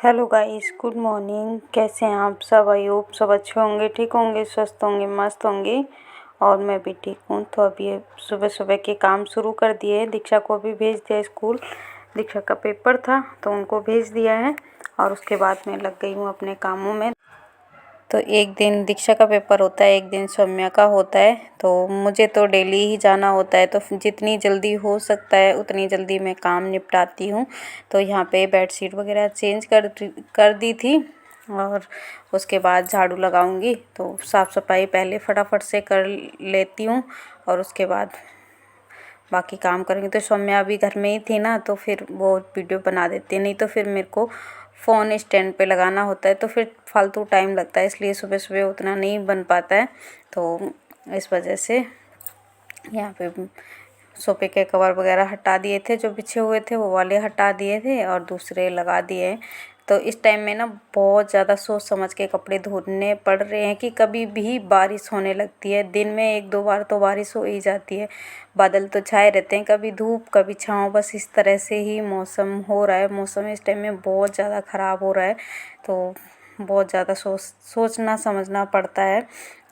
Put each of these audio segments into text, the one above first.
Hello guys, good morning. कैसे हैं आप सब? आई होप सब अच्छे होंगे, ठीक होंगे, स्वस्थ होंगे, मस्त होंगे। और मैं भी ठीक हूँ। तो अभी ये सुबह सुबह के काम शुरू कर दिए हैं। दीक्षा को भी भेज दिया स्कूल। दीक्षा का पेपर था तो उनको भेज दिया है और उसके बाद मैं लग गई हूँ अपने कामों में। तो एक दिन दीक्षा का पेपर होता है, एक दिन सौम्या का होता है। तो मुझे तो डेली ही जाना होता है, तो जितनी जल्दी हो सकता है उतनी जल्दी मैं काम निपटाती हूँ। तो यहाँ पे बेडशीट वगैरह चेंज कर दी थी और उसके बाद झाड़ू लगाऊंगी। तो साफ़ सफाई पहले फटाफट से कर लेती हूँ और उसके बाद बाकी काम करेंगे। तो सौम्या अभी घर में ही थी ना, तो फिर वो वीडियो बना देती है, नहीं तो फिर मेरे को फ़ोन स्टैंड पे लगाना होता है तो फिर फालतू टाइम लगता है, इसलिए सुबह सुबह उतना नहीं बन पाता है। तो इस वजह से यहाँ पे सोफे के कवर वगैरह हटा दिए थे, जो बिछे हुए थे वो वाले हटा दिए थे और दूसरे लगा दिए हैं। तो इस टाइम में ना बहुत ज़्यादा सोच समझ के कपड़े धोने पड़ रहे हैं कि कभी भी बारिश होने लगती है। दिन में एक दो बार तो बारिश हो ही जाती है। बादल तो छाए रहते हैं, कभी धूप कभी छाँव, बस इस तरह से ही मौसम हो रहा है। मौसम इस टाइम में बहुत ज़्यादा ख़राब हो रहा है। तो बहुत ज़्यादा सोचना समझना पड़ता है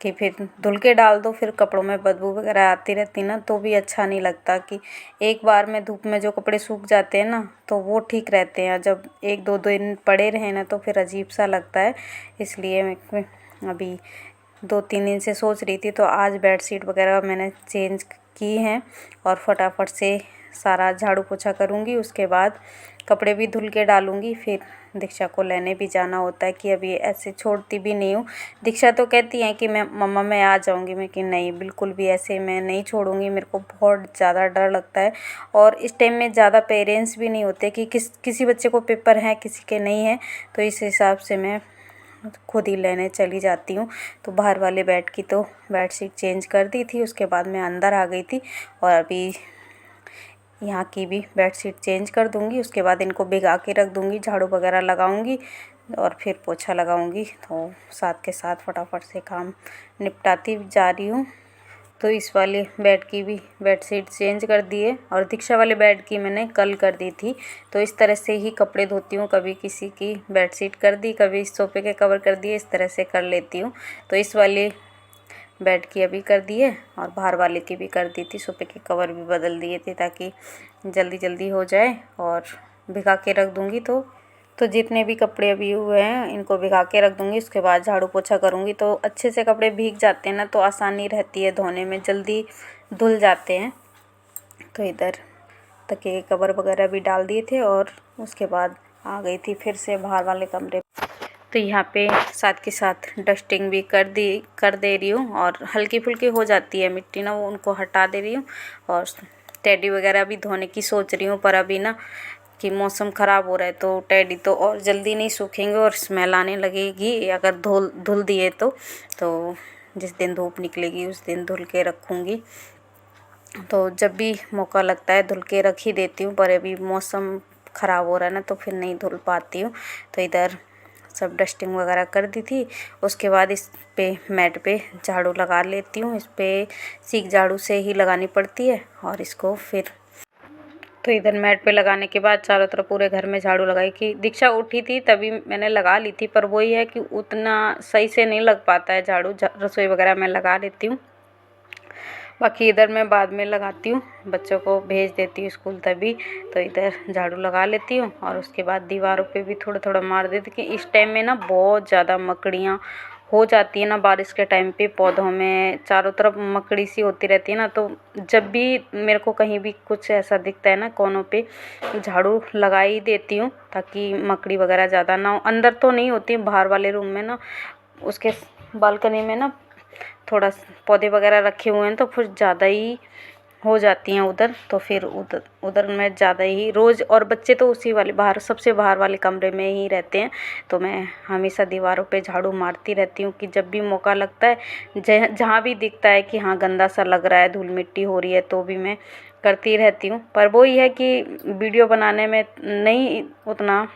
कि फिर धुल के डाल दो, फिर कपड़ों में बदबू वगैरह आती रहती ना, तो भी अच्छा नहीं लगता। कि एक बार में धूप में जो कपड़े सूख जाते हैं ना तो वो ठीक रहते हैं, जब एक दो दिन पड़े रहे ना तो फिर अजीब सा लगता है। इसलिए मैं अभी 2-3 दिन से सोच रही थी, तो आज बेडशीट वगैरह मैंने चेंज की हैं और फटाफट से सारा झाड़ू पोछा करूँगी। उसके बाद कपड़े भी धुल के डालूँगी। फिर दीक्षा को लेने भी जाना होता है कि अभी ऐसे छोड़ती भी नहीं हूँ। दीक्षा तो कहती हैं कि मैं मम्मा मैं आ जाऊँगी, मैं कि नहीं, बिल्कुल भी ऐसे मैं नहीं छोड़ूँगी। मेरे को बहुत ज़्यादा डर लगता है और इस टाइम में ज़्यादा पेरेंट्स भी नहीं होते कि किसी बच्चे को पेपर है किसी के नहीं है, तो इस हिसाब से मैं खुद ही लेने चली जाती हूँ। तो बाहर वाले बेड की तो बेडशीट चेंज कर दी थी, उसके बाद मैं अंदर आ गई थी और अभी यहाँ की भी बेडशीट चेंज कर दूँगी। उसके बाद इनको भिगा के रख दूँगी, झाड़ू वगैरह लगाऊँगी और फिर पोछा लगाऊँगी। तो साथ के साथ फटाफट से काम निपटाती जा रही हूँ। तो इस वाले बेड की भी बेडशीट चेंज कर दी है और दीक्षा वाले बेड की मैंने कल कर दी थी। तो इस तरह से ही कपड़े धोती हूँ, कभी किसी की बेडशीट कर दी, कभी सोफे के कवर कर दिए, इस तरह से कर लेती हूँ। तो इस वाले बेड की अभी कर दी है और बाहर वाले की भी कर दी थी, सोफे के कवर भी बदल दिए थे ताकि जल्दी जल्दी हो जाए और भिगा के रख दूँगी। तो जितने भी कपड़े अभी हुए हैं इनको भिगा के रख दूँगी। उसके बाद झाड़ू पोछा करूँगी तो अच्छे से कपड़े भीग जाते हैं ना, तो आसानी रहती है धोने में, जल्दी धुल जाते हैं। तो इधर तकिए कवर वगैरह भी डाल दिए थे और उसके बाद आ गई थी फिर से बाहर वाले कमरे। तो यहाँ पे साथ के साथ डस्टिंग भी कर दे रही हूँ और हल्की फुल्की हो जाती है मिट्टी ना, वो उनको हटा दे रही हूँ। और टेडी वगैरह भी धोने की सोच रही हूँ, पर अभी ना कि मौसम ख़राब हो रहा है तो टेडी तो और जल्दी नहीं सूखेंगे और स्मेल आने लगेगी अगर धुल दिए तो जिस दिन धूप निकलेगी उस दिन धुल के रखूँगी। तो जब भी मौका लगता है धुल के रख ही देती हूँ, पर अभी मौसम ख़राब हो रहा है ना तो फिर नहीं धुल पाती हूँ। तो इधर सब डस्टिंग वगैरह कर दी थी। उसके बाद इस पे मैट पे झाड़ू लगा लेती हूँ। इस पे सीक झाड़ू से ही लगानी पड़ती है और इसको फिर तो इधर मैट पे लगाने के बाद चारों तरफ पूरे घर में झाड़ू लगाई। कि दीक्षा उठी थी तभी मैंने लगा ली थी, पर वही है कि उतना सही से नहीं लग पाता है झाड़ू। रसोई वगैरह मैं लगा लेती हूँ, बाकी इधर मैं बाद में लगाती हूँ, बच्चों को भेज देती हूँ स्कूल तभी। तो इधर झाड़ू लगा लेती हूँ और उसके बाद दीवारों पे भी थोड़ा थोड़ा मार देती कि इस टाइम में ना बहुत ज़्यादा मकड़ियाँ हो जाती है ना बारिश के टाइम पे। पौधों में चारों तरफ मकड़ी सी होती रहती है ना, तो जब भी मेरे को कहीं भी कुछ ऐसा दिखता है ना कोनों पे, झाड़ू लगा ही देती हूँ ताकि मकड़ी वगैरह ज़्यादा ना हो। अंदर तो नहीं होती, बाहर वाले रूम में ना, उसके बालकनी में ना थोड़ा पौधे वगैरह रखे हुए हैं तो फिर ज़्यादा ही हो जाती हैं उधर। तो फिर उधर मैं ज़्यादा ही रोज़, और बच्चे तो उसी वाले बाहर सबसे बाहर वाले कमरे में ही रहते हैं। तो मैं हमेशा दीवारों पे झाड़ू मारती रहती हूँ कि जब भी मौका लगता है, जहाँ भी दिखता है कि हाँ गंदा सा लग रहा है, धूल मिट्टी हो रही है, तो भी मैं करती रहती हूँ। पर वो ही है कि वीडियो बनाने में नहीं उतना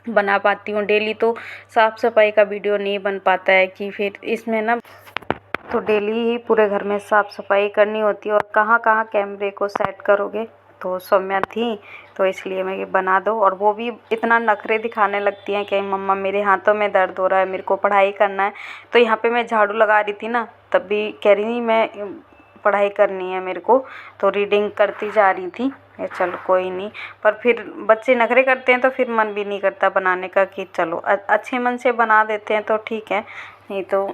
बना पाती हूँ डेली, तो साफ़ सफाई का वीडियो नहीं बन पाता है कि फिर इसमें ना तो डेली ही पूरे घर में साफ़ सफाई करनी होती है और कहाँ कहाँ कैमरे को सेट करोगे। तो सौम्या थी तो इसलिए मैं ये बना दो। और वो भी इतना नखरे दिखाने लगती हैं कि मम्मा मेरे हाथों में दर्द हो रहा है, मेरे को पढ़ाई करना है। तो यहाँ पे मैं झाड़ू लगा रही थी ना, तब भी कह रही नहीं मैं पढ़ाई करनी है मेरे को, तो रीडिंग करती जा रही थी। चलो कोई नहीं, पर फिर बच्चे नखरे करते हैं तो फिर मन भी नहीं करता बनाने का कि चलो अच्छे मन से बना देते हैं तो ठीक है, नहीं तो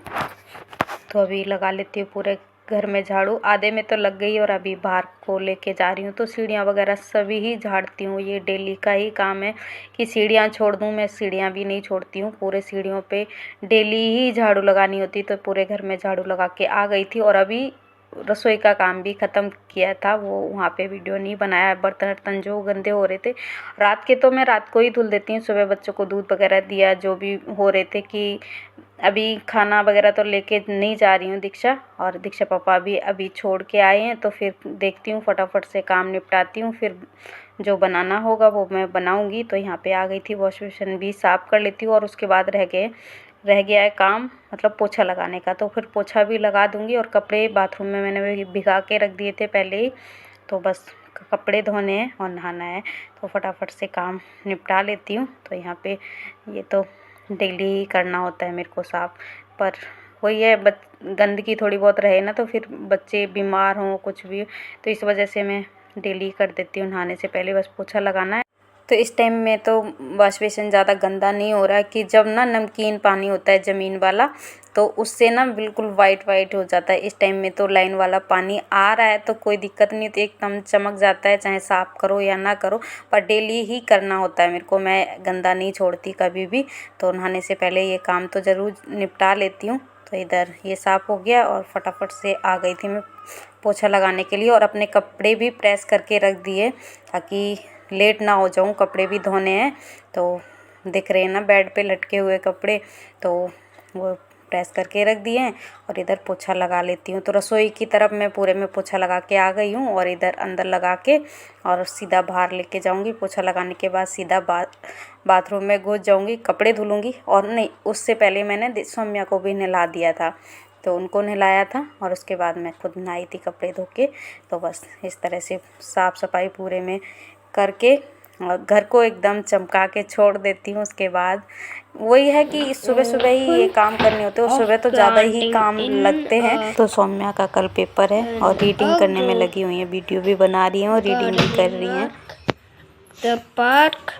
अभी लगा लेती हूँ पूरे घर में झाड़ू। आधे में तो लग गई और अभी बाहर को लेके जा रही हूँ। तो सीढ़ियाँ वगैरह सभी ही झाड़ती हूँ, ये डेली का ही काम है कि सीढ़ियाँ छोड़ दूँ। मैं सीढ़ियाँ भी नहीं छोड़ती हूँ, पूरे सीढ़ियों पे डेली ही झाड़ू लगानी होती। तो पूरे घर में झाड़ू लगा के आ गई थी और अभी रसोई का काम भी ख़त्म किया था। वो वहाँ पे वीडियो नहीं बनाया, बर्तन वर्तन जो गंदे हो रहे थे रात के, तो मैं रात को ही धुल देती हूँ। सुबह बच्चों को दूध वगैरह दिया, जो भी हो रहे थे कि अभी खाना वगैरह तो लेके नहीं जा रही हूँ दीक्षा, और दीक्षा पापा भी अभी छोड़ के आए हैं। तो फिर देखती हूँ फटाफट से काम निपटाती हूँ, फिर जो बनाना होगा वो मैं बनाऊँगी। तो यहाँ पे आ गई थी, वॉश बेसिन भी साफ़ कर लेती हूँ और उसके बाद रह गया है काम, मतलब पोछा लगाने का। तो फिर पोछा भी लगा दूँगी और कपड़े बाथरूम में मैंने भिगा के रख दिए थे पहले ही, तो बस कपड़े धोने हैं और नहाना है। तो फटाफट से काम निपटा लेती हूँ। तो यहाँ पे ये तो डेली ही करना होता है मेरे को साफ़, पर वही है गंदगी थोड़ी बहुत रहे ना तो फिर बच्चे बीमार हों कुछ भी, तो इस वजह से मैं डेली कर देती हूँ। नहाने से पहले बस पोछा लगाना है। तो इस टाइम में तो वॉश बेसिन ज़्यादा गंदा नहीं हो रहा है कि जब ना नमकीन पानी होता है ज़मीन वाला तो उससे ना बिल्कुल वाइट हो जाता है। इस टाइम में तो लाइन वाला पानी आ रहा है तो कोई दिक्कत नहीं, तो एकदम चमक जाता है, चाहे साफ़ करो या ना करो, पर डेली ही करना होता है मेरे को। मैं गंदा नहीं छोड़ती कभी भी, तो नहाने से पहले ये काम तो ज़रूर निपटा लेती हूँ। तो इधर ये साफ़ हो गया और फटाफट से आ गई थी मैं पोछा लगाने के लिए, और अपने कपड़े भी प्रेस करके रख दिए ताकि लेट ना हो जाऊँ। कपड़े भी धोने हैं, तो दिख रहे हैं ना बेड पे लटके हुए कपड़े, तो वो प्रेस करके रख दिए हैं और इधर पोछा लगा लेती हूँ। तो रसोई की तरफ मैं पूरे में पोछा लगा के आ गई हूँ और इधर अंदर लगा के और सीधा बाहर लेके जाऊँगी। पोछा लगाने के बाद सीधा बाथरूम में घुस जाऊँगी, कपड़े धुलूँगी। और नहीं, उससे पहले मैंने सौम्या को भी नहला दिया था, तो उनको नहलाया था और उसके बाद मैं खुद नहाई थी कपड़े धो के। तो बस इस तरह से साफ़ सफाई पूरे में करके और घर को एकदम चमका के छोड़ देती हूँ। उसके बाद वही है कि सुबह सुबह ही ये काम करने होते हैं और सुबह तो ज़्यादा ही काम लगते हैं। तो सौम्या का कल पेपर है और रीडिंग करने में लगी हुई है, वीडियो भी बना रही हैं और रीडिंग भी कर रही हैं। The park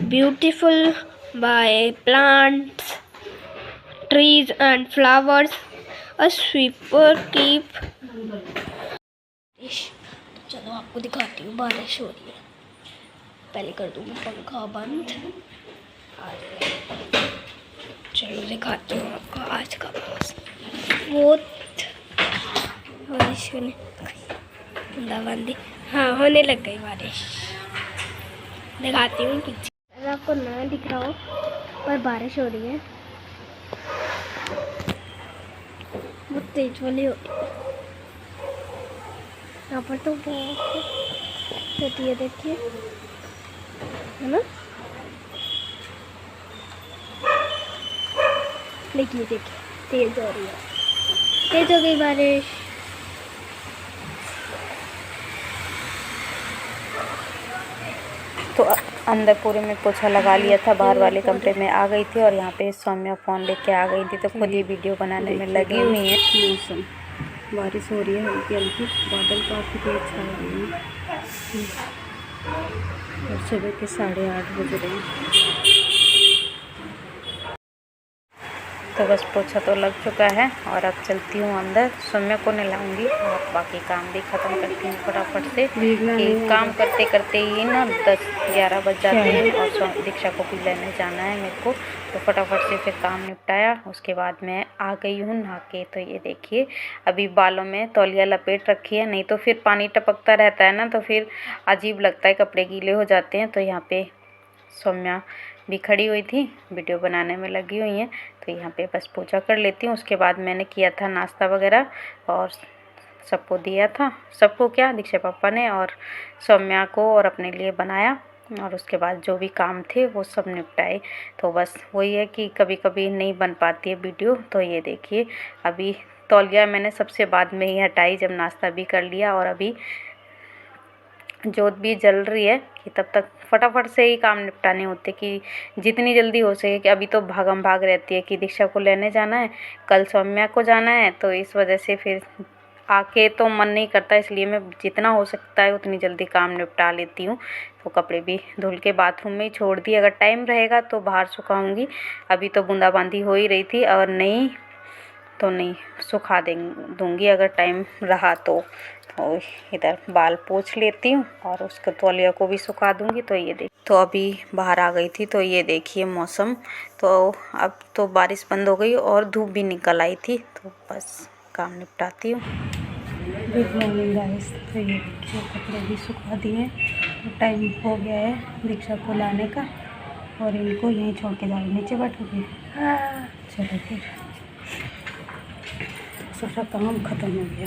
beautiful by plants, trees and flowers. A sweeper keep. चलो आपको दिखाती हूँ, बारिश हो रही है। पहले कर दूँगी पंखा बंद। चलो दिखाती हूँ आपको आज का बहुत बारिश होने बूंदाबांदी, हाँ होने लग गई बारिश। दिखाती हूँ पीछे, अगर आपको ना दिख रहा हो पर बारिश हो रही है, बहुत तेज वाली हो रही है। यहाँ पर तो बहुत होती है, देखिए, है ना। देखिए तेज हो रही है, तेज हो गई बारिश। तो अंदर पूरे में पोछा लगा लिया था, बाहर वाले कमरे में आ गई थी और यहाँ पे सौम्या फ़ोन लेके आ गई थी, तो खुद ही वीडियो बनाने में लगी हुई है। मौसम बारिश हो रही है हल्की हल्की, बादल काफ़ी तेज छाए हुए हैं और सुबह के 8:30 बज रहे हैं। तो बस पोछा तो लग चुका है और अब चलती हूँ अंदर, सौम्या को नहलाऊंगी और बाकी काम भी ख़त्म करती हूँ फटाफट से कि काम करते करते ही ना 10-11 बज जाते हैं और दीक्षा को भी लेने जाना है मेरे को। तो फटाफट से फिर काम निपटाया, उसके बाद मैं आ गई हूँ नहा के। तो ये देखिए अभी बालों में तौलिया लपेट रखी है, नहीं तो फिर पानी टपकता रहता है ना तो फिर अजीब लगता है, कपड़े गीले हो जाते हैं। तो यहाँ पे सौम्या भी खड़ी हुई थी, वीडियो बनाने में लगी हुई हैं। तो यहाँ पे बस पूजा कर लेती हूँ। उसके बाद मैंने किया था नाश्ता वगैरह और सबको दिया था, सबको क्या, दीक्षा पापा ने और सौम्या को और अपने लिए बनाया, और उसके बाद जो भी काम थे वो सब निपटाए। तो बस वही है कि कभी कभी नहीं बन पाती है वीडियो। तो ये देखिए अभी तौलिया मैंने सबसे बाद में ही हटाई जब नाश्ता भी कर लिया, और अभी जोत भी जल रही है कि तब तक फटाफट से ही काम निपटाने होते कि जितनी जल्दी हो सके, कि अभी तो भागम भाग रहती है कि दीक्षा को लेने जाना है, कल सौम्या को जाना है, तो इस वजह से फिर आके तो मन नहीं करता, इसलिए मैं जितना हो सकता है उतनी जल्दी काम निपटा लेती हूँ। तो कपड़े भी धुल के बाथरूम में ही छोड़ दिए, अगर टाइम रहेगा तो बाहर सुखाऊंगी। अभी तो बूंदाबांदी हो ही रही थी, और नहीं तो नहीं सुखा दूंगी अगर टाइम रहा तो। इधर बाल पोंछ लेती हूँ और उसके तौलिया को भी सुखा दूंगी। तो ये तो अभी बाहर आ गई थी, तो ये देखिए मौसम, तो अब तो बारिश बंद हो गई और धूप भी निकल आई थी, तो बस काम निपटाती हूँ। Good morning guys. तो ये देखिए कपड़े भी सुखा दिए, टाइम हो गया है दीक्षा को लाने का, और इनको यहीं छोड़ के जाओ, नीचे बैठोगे? चलो फिर सारा काम ख़त्म हो गया,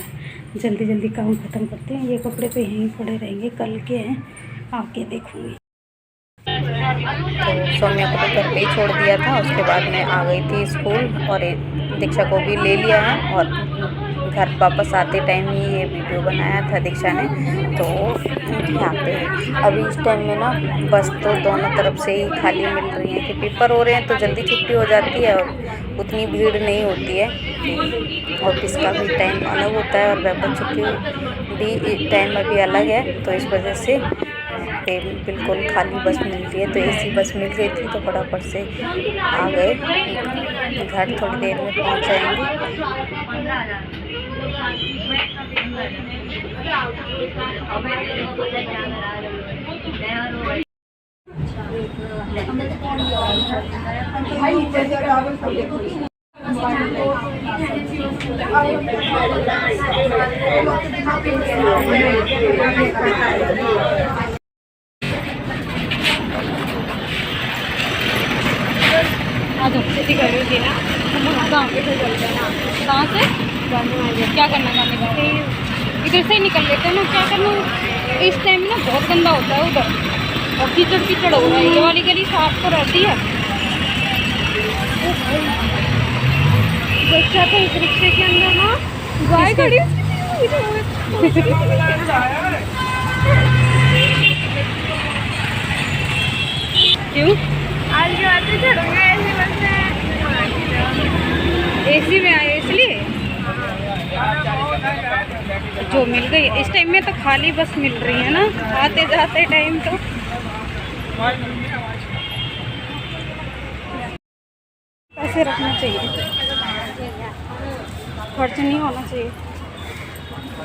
जल्दी जल्दी काम ख़त्म करते हैं। ये कपड़े तो यहीं पड़े रहेंगे, कल के हैं, आके देखूँगी। तो सौम्या को तो घर पे ही छोड़ दिया था, उसके बाद मैं आ गई थी स्कूल और दीक्षा को भी ले लिया है, और घर वापस आते टाइम ही ये वीडियो बनाया था दीक्षा ने। तो यहाँ पे अभी इस टाइम में ना बस तो दोनों तरफ से ही खाली मिल रही है, कि पेपर हो रहे हैं तो जल्दी छुट्टी हो जाती है और उतनी भीड़ नहीं होती है। ऑफिस का भी टाइम अलग होता है और व्यापक छुट्टी भी टाइम अभी अलग है, तो इस वजह से बिल्कुल खाली बस मिल रही है। तो एसी बस मिल गई थी, तो फटाफट से आ गए घर, थोड़ी देर में पहुंच जाएंगे। कहाँ से क्या करना जाने का? इधर से ही निकल लेते हैं ना, क्या करना इस टाइम में ना, बहुत गंदा होता है उधर, और कीचड़ कीचड़ हो रहा है। ये वाली गली साफ तो रहती है। बच्चा तो इस रिक्शे के अंदर ना गाय खड़ी क्यों? आज जो आते चढ़ूंगा ऐसी बस में, एसी में आए इसलिए जो मिल गई। इस टाइम में तो खाली बस मिल रही है ना, आते जाते टाइम तो। पैसे रखना चाहिए, खर्च नहीं होना चाहिए।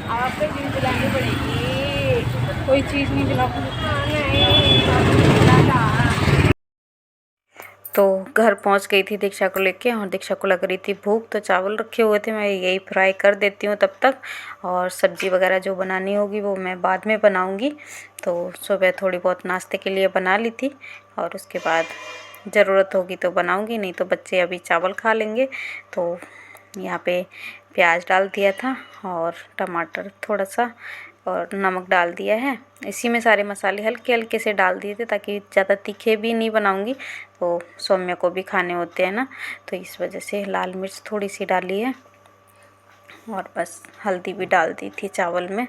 आपको चीज़ दिलानी पड़ेगी, कोई चीज़ नहीं दिला तो घर पहुंच गई थी दीक्षा को लेके, और दीक्षा को लग रही थी भूख, तो चावल रखे हुए थे, मैं यही फ्राई कर देती हूँ तब तक, और सब्ज़ी वगैरह जो बनानी होगी वो मैं बाद में बनाऊँगी। तो सुबह थोड़ी बहुत नाश्ते के लिए बना ली थी, और उसके बाद ज़रूरत होगी तो बनाऊँगी, नहीं तो बच्चे अभी चावल खा लेंगे। तो यहाँ पे प्याज डाल दिया था और टमाटर थोड़ा सा, और नमक डाल दिया है। इसी में सारे मसाले हल्के हल्के से डाल दिए थे, ताकि ज़्यादा तीखे भी नहीं बनाऊंगी, तो सौम्या को भी खाने होते हैं ना, तो इस वजह से लाल मिर्च थोड़ी सी डाली है, और बस हल्दी भी डाल दी थी चावल में।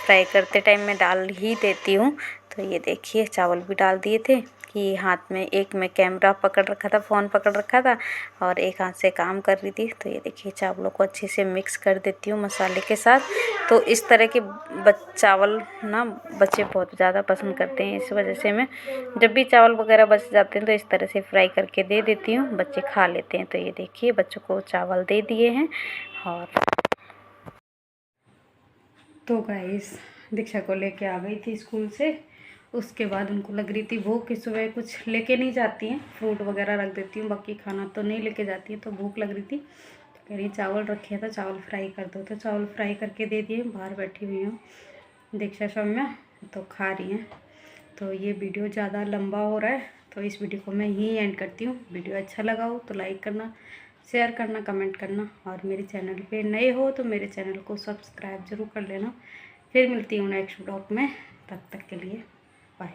फ्राई करते टाइम मैं डाल ही देती हूँ। तो ये देखिए चावल भी डाल दिए थे, कि हाथ में एक मैं कैमरा पकड़ रखा था, फ़ोन पकड़ रखा था, और एक हाथ से काम कर रही थी। तो ये देखिए चावलों को अच्छे से मिक्स कर देती हूँ मसाले के साथ। तो इस तरह के चावल ना बच्चे बहुत ज़्यादा पसंद करते हैं, इस वजह से मैं जब भी चावल वगैरह बच जाते हैं तो इस तरह से फ्राई करके दे देती हूँ, बच्चे खा लेते हैं। तो ये देखिए बच्चों को चावल दे दिए हैं। और तो गाइस दीक्षा को लेके आ गई थी स्कूल से, उसके बाद उनको लग रही थी भूख, कि सुबह कुछ लेके नहीं जाती हैं, फ्रूट वगैरह रख देती हूँ, बाकी खाना तो नहीं लेके जाती है। तो भूख लग रही थी, तो कह रही चावल रखे हैं तो चावल फ्राई कर दो, तो चावल फ्राई करके दे दिए। बाहर बैठी हुई हूँ दीक्षा सौम्या, तो खा रही हैं। तो ये वीडियो ज़्यादा लंबा हो रहा है, तो इस वीडियो को मैं यहीं एंड करती हूँ। वीडियो अच्छा लगा हो तो लाइक करना, शेयर करना, कमेंट करना, और मेरे चैनल पे नए हो तो मेरे चैनल को सब्सक्राइब ज़रूर कर लेना। फिर मिलती हूँ नेक्स्ट ब्लॉग में, तब तक के लिए बाय।